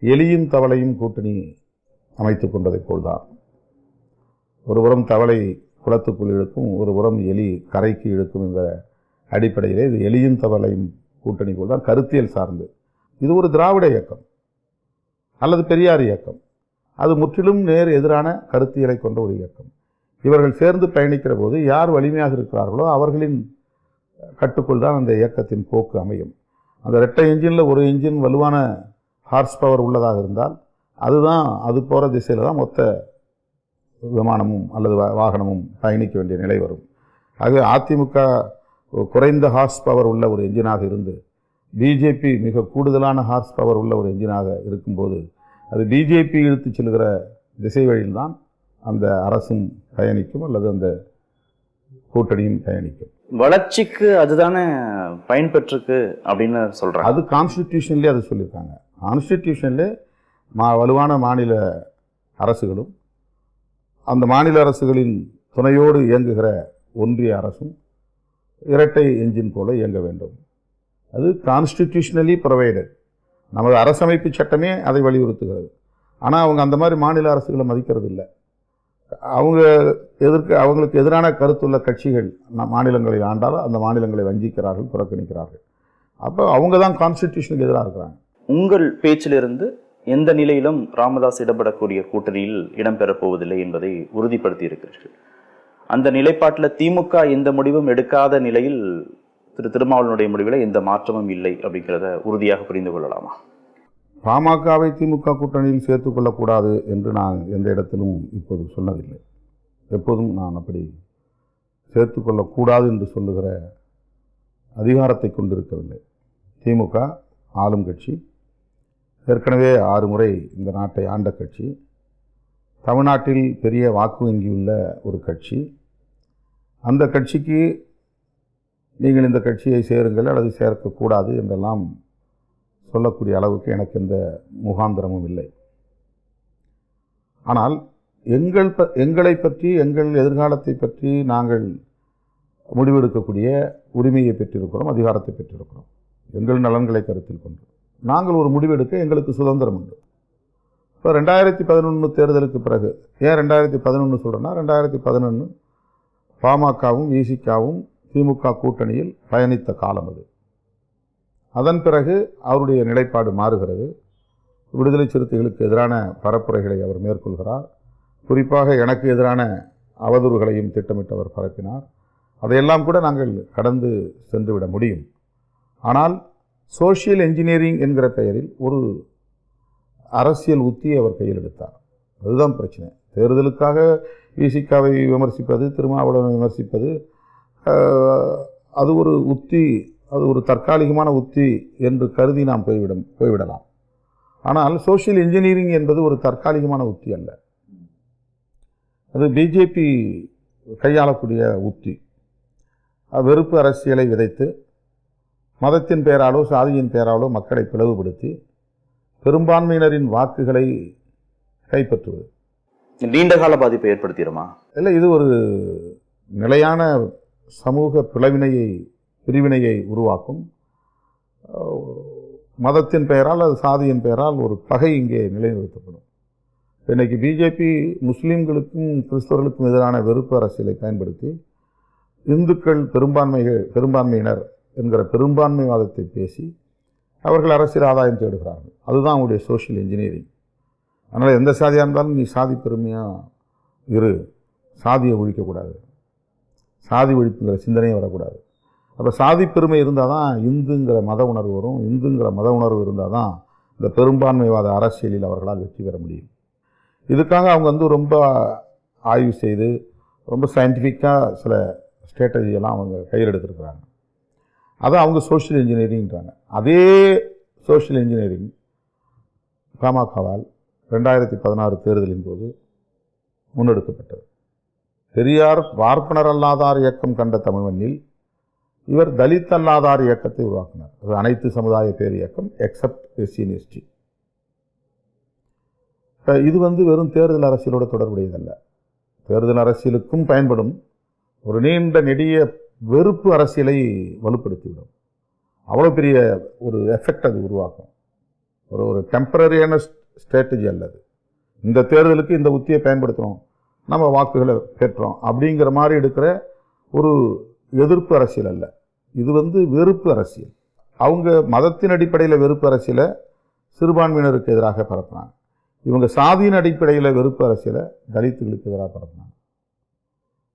B: எலியும் தவளையும் கூட்டணி அமைத்து கொண்டதைப் போல்தான். ஒருபுறம் தவளை குளத்துக்குள் இழுக்கும், ஒருபுறம் எலி கரைக்கு இழுக்கும் என்ற அடிப்படையிலே இது எலியும் தவளையும் கூட்டணி போல் தான், கருத்தியல் சார்ந்து. இது ஒரு திராவிட இயக்கம் அல்லது பெரியார் இயக்கம். அது முற்றிலும் நேர் எதிரான கருத்தியலை கொண்ட ஒரு இயக்கம். இவர்கள் சேர்ந்து பயணிக்கிற போது யார் வலிமையாக இருக்கிறார்களோ அவர்களின் கட்டுக்குள் தான் அந்த இயக்கத்தின் போக்கு அமையும். அந்த இரட்டை என்ஜினில் ஒரு என்ஜின் வலுவான ஹார்ஸ் பவர் உள்ளதாக இருந்தால் அதுதான், அது போகிற திசையில் தான் மொத்த விமானமும் அல்லது வாகனமும் பயணிக்க வேண்டிய நிலை வரும். ஆகவே அதிமுக குறைந்த ஹார்ஸ் பவர் உள்ள ஒரு என்ஜினாக இருந்து பிஜேபி மிக கூடுதலான ஹார்ஸ் பவர் உள்ள ஒரு என்ஜினாக இருக்கும்போது அது பிஜேபி இழுத்து செல்கிற திசை வழியில்தான் அந்த அரசும் பயணிக்கும் அல்லது அந்த கூட்டணியும் பயணிக்கும்.
A: வளர்ச்சிக்கு அதுதானே பயன்பெற்றிருக்கு அப்படின்னு சொல்றாங்க.
B: அது கான்ஸ்டிடியூஷன்லேயே அது சொல்லியிருக்காங்க. கான்ஸ்டிடியூஷன்லே வலுவான மாநில அரசுகளும் அந்த மாநில அரசுகளின் துணையோடு இயங்குகிற ஒன்றிய அரசும் இரட்டை என்ஜின் போல இயங்க வேண்டும். அது கான்ஸ்டிடியூஷனலி ப்ரொவைடட். நமது அரசமைப்பு சட்டமே அதை வலியுறுத்துகிறது. ஆனால் அவங்க அந்த மாதிரி மாநில அரசுகளை மதிக்கிறது இல்லை. அவங்க அவங்களுக்கு எதிரான கருத்துள்ள கட்சிகள் மாநிலங்களை ஆண்டாலும் அந்த மாநிலங்களை வஞ்சிக்கிறார்கள், புறக்கணிக்கிறார்கள். அப்போ அவங்க தான் கான்ஸ்டிடியூஷனுக்கு எதிராக இருக்கிறாங்க.
A: உங்கள் பேச்சிலிருந்து எந்த நிலையிலும் ராமதாஸ் இடப்படக்கூடிய கூட்டணியில் இடம்பெறப் போவதில்லை என்பதை உறுதிப்படுத்தி இருக்கிறீர்கள். அந்த நிலைப்பாட்டில் திமுக எந்த முடிவும் எடுக்காத நிலையில் திருமாவளவனுடைய முடிவில் எந்த மாற்றமும் இல்லை அப்படிங்கிறத உறுதியாக புரிந்து கொள்ளலாமா?
B: பாமகவை திமுக கூட்டணியில் சேர்த்துக் கொள்ளக்கூடாது என்று நான் எந்த இடத்திலும் இப்போது சொன்னதில்லை. எப்போதும் நான் அப்படி சேர்த்துக்கொள்ளக்கூடாது என்று சொல்லுகிற அதிகாரத்தை கொண்டிருக்கவில்லை. திமுக ஆளும் கட்சி, ஏற்கனவே 6 முறை இந்த நாட்டை ஆண்ட கட்சி, தமிழ்நாட்டில் பெரிய வாக்கு வங்கியுள்ள ஒரு கட்சி. அந்த கட்சிக்கு நீங்கள் இந்த கட்சியை சேருங்கள் அல்லது சேர்க்கக்கூடாது என்றெல்லாம் சொல்லக்கூடிய அளவுக்கு எனக்கு எந்த முகாந்திரமும் இல்லை. ஆனால் எங்களை பற்றி, எங்கள் எதிர்காலத்தை பற்றி நாங்கள் முடிவெடுக்கக்கூடிய உரிமையை பெற்றிருக்கிறோம், அதிகாரத்தை பெற்றிருக்கிறோம். எங்கள் நலன்களை கருத்தில் கொண்டு நாங்கள் ஒரு முடிவெடுக்க எங்களுக்கு சுதந்திரம் உண்டு. இப்போ 2011 தேர்தலுக்கு பிறகு, ஏன் 2011 சொல்கிறேன்னா, 2011 பாமகவும் விசிகாவும் திமுக கூட்டணியில் பயணித்த காலம் அது. அதன் பிறகு அவருடைய நிலைப்பாடு மாறுகிறது. விடுதலை சிறுத்தைகளுக்கு எதிரான பரப்புரைகளை அவர் மேற்கொள்கிறார். குறிப்பாக எனக்கு எதிரான அவதூறுகளையும் திட்டமிட்டு அவர் பரப்பினார். அதையெல்லாம் கூட நாங்கள் கடந்து சென்றுவிட முடியும். ஆனால் சோஷியல் என்ஜினியரிங் என்கிற பெயரில் ஒரு அரசியல் உத்தியை அவர் கையில் எடுத்தார். அதுதான் பிரச்சனை. தேர்தலுக்காக விசிகாவை விமர்சிப்பது, திருமாவளவனை விமர்சிப்பது, அது ஒரு உத்தி, அது ஒரு தற்காலிகமான உத்தி என்று கருதி நாம் போய்விடலாம். ஆனால் சோஷியல் இன்ஜினியரிங் என்பது ஒரு தற்காலிகமான உத்தி அல்ல. அது பிஜேபி கையாளக்கூடிய உத்தி. வெறுப்பு அரசியலை விதைத்து மதத்தின் பெயராலோ சாதியின் பெயராலோ மக்களை பிளவுபடுத்தி பெரும்பான்மையினரின் வாக்குகளை கைப்பற்றுவது.
A: நீண்ட கால பாதிப்பை ஏற்படுத்திடுமா?
B: இல்லை, இது ஒரு நிலையான சமூக பிரிவினையை உருவாக்கும். மதத்தின் பெயரால், அது சாதியின் பெயரால் ஒரு பகை இங்கே நிலைநிறுத்தப்படும். இன்றைக்கி பிஜேபி முஸ்லீம்களுக்கும் கிறிஸ்தவர்களுக்கும் எதிரான வெறுப்பு அரசியலை பயன்படுத்தி இந்துக்கள் பெரும்பான்மையினர் என்கிற பெரும்பான்மைவாதத்தை பேசி அவர்கள் அரசியல் ஆதாயம் தேடுகிறார்கள். அதுதான் அவங்களுடைய சோஷியல் இன்ஜினியரிங். அதனால் எந்த சாதியாக இருந்தாலும் நீ சாதி பெருமையாக இரு, சாதியை ஒழிக்கக்கூடாது, சாதி ஒழிப்புங்கிற சிந்தனையே வரக்கூடாது. அப்போ சாதி பெருமை இருந்தால் தான் இந்துங்கிற மத உணர்வு வரும். இந்துங்கிற மத உணர்வு இருந்தால் தான் இந்த பெரும்பான்மைவாத அரசியலில் அவர்களால் வெற்றி பெற முடியும். இதுக்காக அவங்க ரொம்ப ஆய்வு செய்து ரொம்ப சயின்டிஃபிக்காக சில ஸ்ட்ராட்டஜியெல்லாம் அவங்க கையில் எடுத்துருக்குறாங்க. அதை அவங்க சோஷியல் இன்ஜினியரிங்கிறாங்க. அதே சோஷியல் இன்ஜினியரிங் பாமகவால் 2016 தேர்தலின் போது முன்னெடுக்கப்பட்டது. பெரியார் பார்ப்பனர் அல்லாதார் இயக்கம் கண்ட தமிழ்மண்ணில் இவர் தலித் அல்லாதார் இயக்கத்தை உருவாக்கினார். அது அனைத்து சமுதாய பேர் இயக்கம் எக்ஸப்ட் SC&ST. இது வெறும் தேர்தல் அரசியலோடு தொடர்புடையதல்ல. தேர்தல் அரசியலுக்கும் பயன்படும். ஒரு நீண்ட நெடிய வெறுப்பு அரசியலை வலுப்படுத்திவிடும். அவ்வளோ பெரிய ஒரு எஃபெக்ட் அது உருவாக்கும். ஒரு டெம்பரரியான ஸ்ட்ராட்டஜி அல்லது இந்த தேர்தலுக்கு இந்த உத்தியை பயன்படுத்துகிறோம், நம்ம வாக்குகளை பெற்றோம் அப்படிங்கிற மாதிரி எடுக்கிற ஒரு எதிர்ப்பு அரசியல் அல்ல. இது வெறுப்பு அரசியல். அவங்க மதத்தின் அடிப்படையில் வெறுப்பு அரசியலை சிறுபான்மையினருக்கு எதிராக பரப்புனாங்க. இவங்க சாதியின் அடிப்படையில் வெறுப்பு அரசியலை தலித்துகளுக்கு எதிராக பரப்புனாங்க.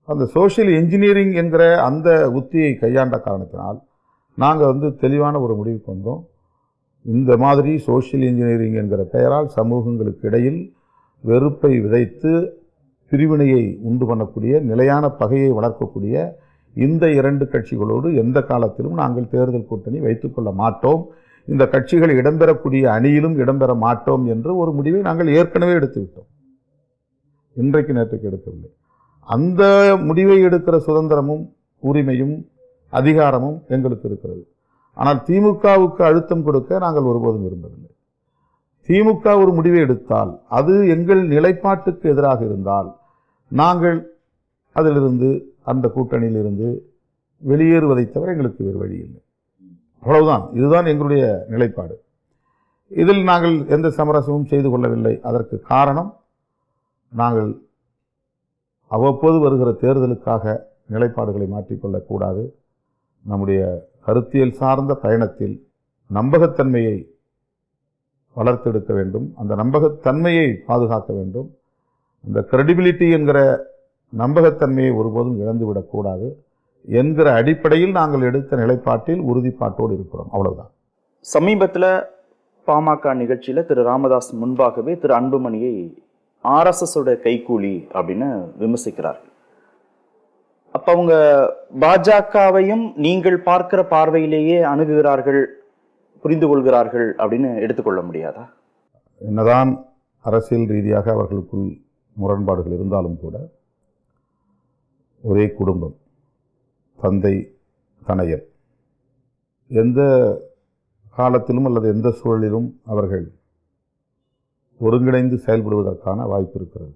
B: அந்த சோஷியல் இன்ஜினியரிங் என்கிற அந்த உத்தியை கையாண்ட காரணத்தினால் நாங்கள் தெளிவான ஒரு முடிவுக்கு வந்தோம். இந்த மாதிரி சோஷியல் இன்ஜினியரிங் என்கிற பெயரால் சமூகங்களுக்கு இடையில் வெறுப்பை விதைத்து பிரிவினையை உண்டு பண்ணக்கூடிய, நிலையான பகையை வளர்க்கக்கூடிய இந்த 2 கட்சிகளோடு எந்த காலத்திலும் நாங்கள் தேர்தல் கூட்டணி வைத்துக்கொள்ள மாட்டோம், இந்த கட்சிகள் இடம்பெறக்கூடிய அணியிலும் இடம்பெற மாட்டோம் என்ற ஒரு முடிவை நாங்கள் ஏற்கனவே எடுத்துவிட்டோம். இன்றைக்கு நேற்றுக்கு எடுக்கவில்லை. அந்த முடிவை எடுக்கிற சுதந்திரமும் உரிமையும் அதிகாரமும் எங்களுக்கு இருக்கிறது. ஆனால் திமுகவுக்கு அழுத்தம் கொடுக்க நாங்கள் ஒருபோதும் விரும்பவில்லை. திமுக ஒரு முடிவை எடுத்தால் அது எங்கள் நிலைப்பாட்டுக்கு எதிராக இருந்தால் நாங்கள் அதிலிருந்து, அந்த கூட்டணியிலிருந்து வெளியேறுவதை தவிர எங்களுக்கு வேறு வழி இல்லை. அவ்வளவுதான். இதுதான் எங்களுடைய நிலைப்பாடு. இதில் நாங்கள் எந்த சமரசமும் செய்து கொள்ளவில்லை. அதற்கு காரணம், நாங்கள் அவ்வப்போது வருகிற தேர்தலுக்காக நிலைப்பாடுகளை மாற்றிக்கொள்ளக்கூடாது. நம்முடைய கருத்தியல் சார்ந்த பயணத்தில் நம்பகத்தன்மையை வளர்த்தெடுக்க வேண்டும். அந்த நம்பகத்தன்மையை பாதுகாக்க வேண்டும். அந்த கிரெடிபிலிட்டி என்கிற நம்பகத்தன்மையை ஒருபோதும் இழந்துவிடக்கூடாது என்கிற அடிப்படையில் நாங்கள் எடுத்த நிலைப்பாட்டில் உறுதிப்பாட்டோடு இருக்கிறோம். அவ்வளவுதான்.
A: சமீபத்தில் பாமக நிகழ்ச்சியில் திரு ராமதாஸ் முன்பாகவே திரு அன்புமணியை ஆர்எஸ்எஸோட கைக்கூலி அப்படின்னு விமர்சிக்கிறார்கள். அப்போ அவங்க பாஜகவையும் நீங்கள் பார்க்கிற பார்வையிலேயே அணுகுகிறார்கள், புரிந்து கொள்கிறார்கள் அப்படின்னு எடுத்துக்கொள்ள முடியாதா?
B: என்னதான் அரசியல் ரீதியாக அவர்களுக்குள் முரண்பாடுகள் இருந்தாலும் கூட ஒரே குடும்பம், தந்தை தனையர், எந்த காலத்திலும் அல்லது எந்த சூழலிலும் அவர்கள் ஒருங்கிணைந்து செயல்படுவதற்கான வாய்ப்பு இருக்கிறது.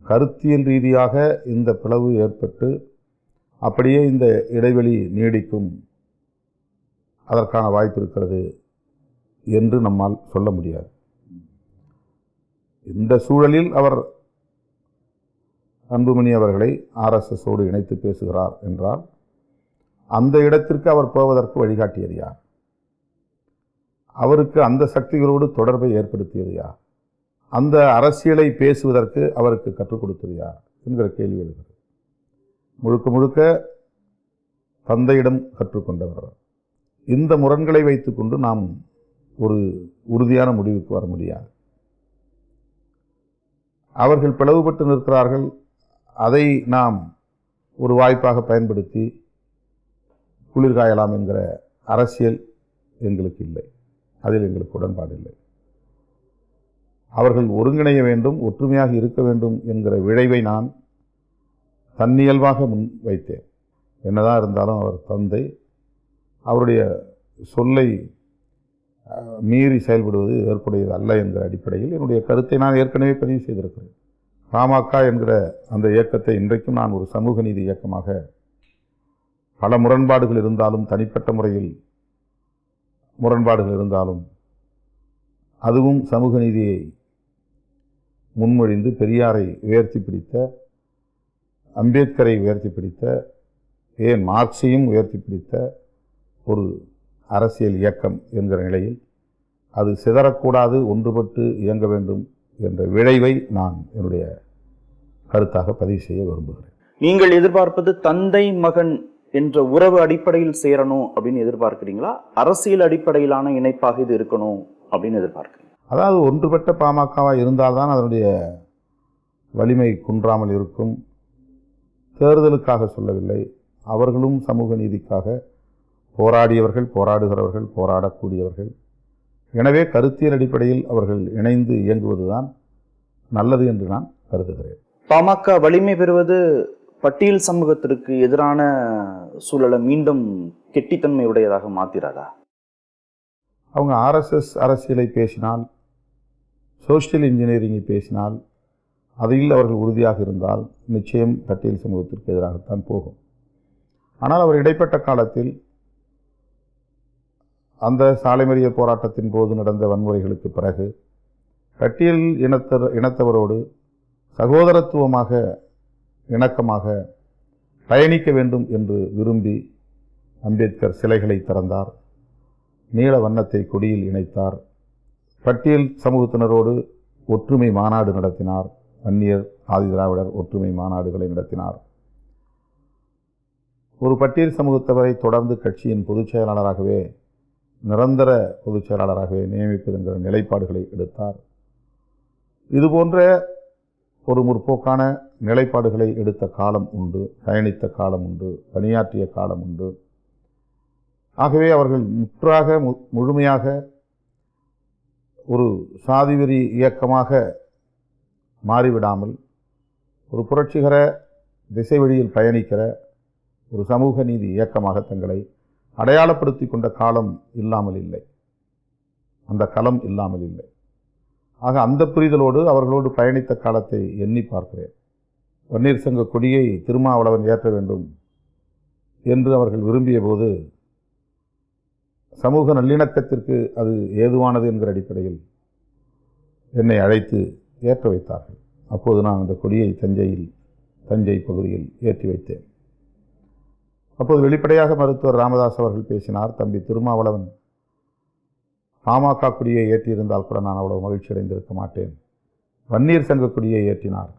B: கருத்தியல் ரீதியாக இந்த பிளவு ஏற்பட்டு அப்படியே இந்த இடைவெளி நீடிக்கும் அதற்கான வாய்ப்பு இருக்கிறது என்று நம்மால் சொல்ல முடியாது. இந்த சூழலில் அவர் அன்புமணி அவர்களை ஆர்எஸ்எஸோடு இணைத்து பேசுகிறார் என்றால் அந்த இடத்திற்கு அவர் போவதற்கு வழிகாட்டியது யார்? அவருக்கு அந்த சக்திகளோடு தொடர்பை ஏற்படுத்தியது யார்? அந்த அரசியலை பேசுவதற்கு அவருக்கு கற்றுக் கொடுத்தது யார் என்கிற கேள்வி எழுகிறது. முழுக்க முழுக்க தந்தையிடம் கற்றுக்கொண்டவர். இந்த முரண்களை வைத்துக்கொண்டு நாம் ஒரு உறுதியான முடிவுக்கு வர முடியாது. அவர்கள் பிளவுபட்டு நிற்கிறார்கள். அதை நாம் ஒரு வாய்ப்பாக பயன்படுத்தி குளிர்காயலாம் என்கிற அரசியல் எங்களுக்கு இல்லை. அதில் எங்களுக்கு உடன்பாடு இல்லை. அவர்கள் ஒருங்கிணைய வேண்டும், ஒற்றுமையாக இருக்க வேண்டும் என்கிற விளைவை நான் தன்னியல்பாக முன் வைத்தேன். என்னதான் இருந்தாலும் அவர் தந்தை, அவருடைய சொல்லை மீறி செயல்படுவது ஏற்புடையது அல்ல என்கிற அடிப்படையில் என்னுடைய கருத்தை நான் ஏற்கனவே பதிவு செய்திருக்கிறேன். பாமக என்கிற அந்த இயக்கத்தை இன்றைக்கும் நான் ஒரு சமூக நீதி இயக்கமாக, பல முரண்பாடுகள் இருந்தாலும், தனிப்பட்ட முறையில் முரண்பாடுகள் இருந்தாலும், அதுவும் சமூக நீதியை முன்மொழிந்து பெரியாரை உயர்த்தி பிடித்த, அம்பேத்கரை உயர்த்தி பிடித்த, ஏன் மார்க்ஸையும் உயர்த்தி பிடித்த ஒரு அரசியல் இயக்கம் என்கிற நிலையில் அது சிதறக்கூடாது, ஒன்றுபட்டு இயங்க வேண்டும் என்ற விளைவை நான் என்னுடைய கருத்தாக பதிவு செய்ய விரும்புகிறேன்.
A: நீங்கள் எதிர்பார்ப்பது தந்தை மகன் என்ற உறவு அடிப்படையில் சேரணும் அப்படின்னு எதிர்பார்க்கிறீங்களா? அரசியல் அடிப்படையிலான இணைப்பாக இது இருக்கணும் அப்படின்னு எதிர்பார்க்கிறீங்க?
B: அதாவது ஒன்றுபட்ட பாமகவாக இருந்தால்தான் அதனுடைய வலிமை குன்றாமல் இருக்கும். தேர்தலுக்காக சொல்லவில்லை, அவர்களும் சமூக நீதிக்காக போராடியவர்கள், போராடுகிறவர்கள், போராடக்கூடியவர்கள். எனவே கருத்தியல் அடிப்படையில் அவர்கள் இணைந்து இயங்குவதுதான் நல்லது என்று நான் கருதுகிறேன்.
A: பாமக வலிமை பெறுவது பட்டியல் சமூகத்திற்கு எதிரான சூழலை மீண்டும் கெட்டித்தன்மை உடையதாக மாத்திராதா?
B: அவங்க ஆர்எஸ்எஸ் அரசியலை பேசினால், சோஷியல் இன்ஜினியரிங்கை பேசினால், அதில் அவர்கள் உறுதியாக இருந்தால் நிச்சயம் பட்டியல் சமூகத்திற்கு எதிராகத்தான் போகும். ஆனால் அவர் இடைப்பட்ட காலத்தில் அந்த சாலை மறியல் போராட்டத்தின் போது நடந்த வன்முறைகளுக்கு பிறகு பட்டியல் இனத்தவரோடு சகோதரத்துவமாக, இணக்கமாக பயணிக்க வேண்டும் என்று விரும்பி அம்பேத்கர் சிலைகளை திறந்தார், நீல வண்ணத்தை கொடியில் இணைத்தார், பட்டியல் சமூகத்தினரோடு ஒற்றுமை மாநாடு நடத்தினார், அந்நியர் ஆதிதிராவிடர் ஒற்றுமை மாநாடுகளை நடத்தினார். ஒரு பட்டியல் சமூகத்தவரை தொடர்ந்து கட்சியின் பொதுச் செயலாளராகவே, நிரந்தர பொதுச் செயலாளராகவே நியமிப்பது என்கிற நிலைப்பாடுகளை எடுத்தார். இதுபோன்ற ஒரு முற்போக்கான நிலைப்பாடுகளை எடுத்த காலம் உண்டு, பயணித்த காலம் உண்டு, பணியாற்றிய காலம் உண்டு. ஆகவே அவர்கள் முற்றாக முழுமையாக ஒரு சாதிவெறி இயக்கமாக மாறிவிடாமல் ஒரு புரட்சிகர திசை வழியில் பயணிக்கிற ஒரு சமூக நீதி இயக்கமாக தங்களை அடையாளப்படுத்தி கொண்ட காலம் இல்லாமல் இல்லை, அந்த களம் இல்லாமல் இல்லை. ஆக அந்த புரிதலோடு அவர்களோடு பயணித்த காலத்தை எண்ணி பார்க்கிறேன். வன்னியர் சங்க கொடியை திருமாவளவன் ஏற்ற வேண்டும் என்று அவர்கள் விரும்பிய போது சமூக நல்லிணக்கத்திற்கு அது ஏதுவானது என்கிற அடிப்படையில் என்னை அழைத்து ஏற்ற வைத்தார்கள். அப்போது நான் அந்த கொடியை தஞ்சை பகுதியில் ஏற்றி வைத்தேன். அப்போது வெளிப்படையாக மருத்துவர் ராமதாஸ் அவர்கள் பேசினார். தம்பி திருமாவளவன் பாமக கொடியை ஏற்றியிருந்தால் கூட நான் அவ்வளவு மகிழ்ச்சி அடைந்திருக்க மாட்டேன். வன்னியர் சங்க கொடியை ஏற்றினார்,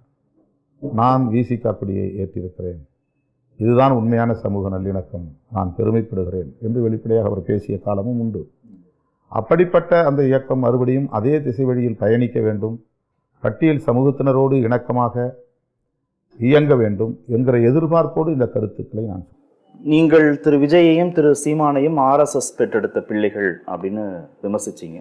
B: நான் விசிக கொடியை ஏற்றிருக்கிறேன். இதுதான் உண்மையான சமூக நல்லிணக்கம், நான் பெருமைப்படுகிறேன் என்று வெளிப்படையாக அவர் பேசிய காலமும் உண்டு. அப்படிப்பட்ட அந்த இயக்கம் மறுபடியும் அதே திசை வழியில் பயணிக்க வேண்டும், பட்டியல் சமூகத்தினரோடு இணக்கமாக இயங்க வேண்டும் என்கிற எதிர்பார்ப்போடு இந்த கருத்துக்களை நான்
A: நீங்கள் திரு விஜயையும் திரு சீமானையும் RSS பெற்றெடுத்த பிள்ளைகள் அப்படின்னு விமர்சிச்சிங்க.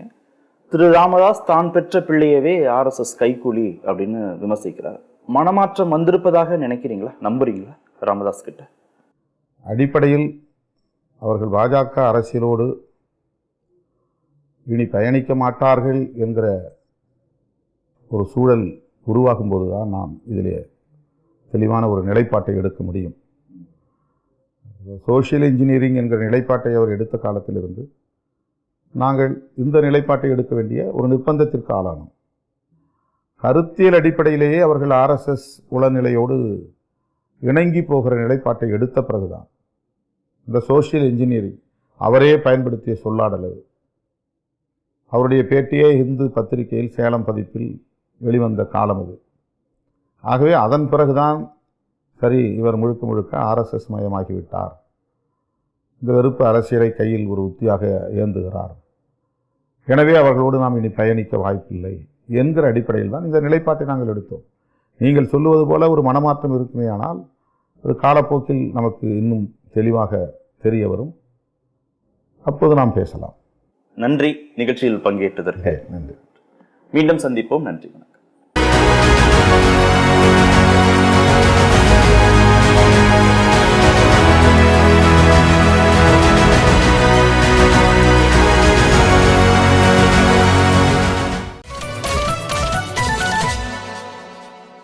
A: திரு ராமதாஸ் தான் பெற்ற பிள்ளையவே RSS கைக்கூலி அப்படின்னு விமர்சிக்கிறார். மனமாற்றம் வந்திருப்பதாக நினைக்கிறீங்களா, நம்புறீங்களா ராமதாஸ் கிட்ட?
B: அடிப்படையில் அவர்கள் பாஜக அரசியலோடு இனி பயணிக்க மாட்டார்கள் என்கிற ஒரு சூழல் உருவாகும் போதுதான் நாம் இதிலே தெளிவான ஒரு நிலைப்பாட்டை எடுக்க முடியும். சோஷியல் இன்ஜினியரிங் என்கிற நிலைப்பாட்டை அவர் எடுத்த காலத்திலிருந்து நாங்கள் இந்த நிலைப்பாட்டை எடுக்க வேண்டிய ஒரு நிர்பந்தத்திற்கு ஆளானோம். கருத்தியல் அடிப்படையிலேயே அவர்கள் RSS உளநிலையோடு இணங்கி போகிற நிலைப்பாட்டை எடுத்த பிறகுதான் இந்த சோஷியல் இன்ஜினியரிங் அவரே பயன்படுத்திய சொல்லாடல் அது. அவருடைய பேட்டியே இந்து பத்திரிகையில் சேலம் பதிப்பில் வெளிவந்த காலம் அது. ஆகவே அதன் பிறகுதான் சரி, இவர் முழுக்க முழுக்க RSS மயமாகிவிட்டார், இந்த வெறுப்பு அரசியலை கையில் ஒரு உத்தியாக ஏந்துகிறார், எனவே அவர்களோடு நாம் இனி பயணிக்க வாய்ப்பில்லை என்கிற அடிப்படையில் தான் இந்த நிலைப்பாட்டை நாங்கள் எடுத்தோம். நீங்கள் சொல்லுவது போல ஒரு மனமாற்றம் இருக்குமே, ஆனால் ஒரு காலப்போக்கில் நமக்கு இன்னும் தெளிவாக தெரிய வரும், அப்போது நாம் பேசலாம்.
A: நன்றி நிகழ்ச்சியில் பங்கேற்றதற்கு.
B: நன்றி.
A: மீண்டும் சந்திப்போம். நன்றி.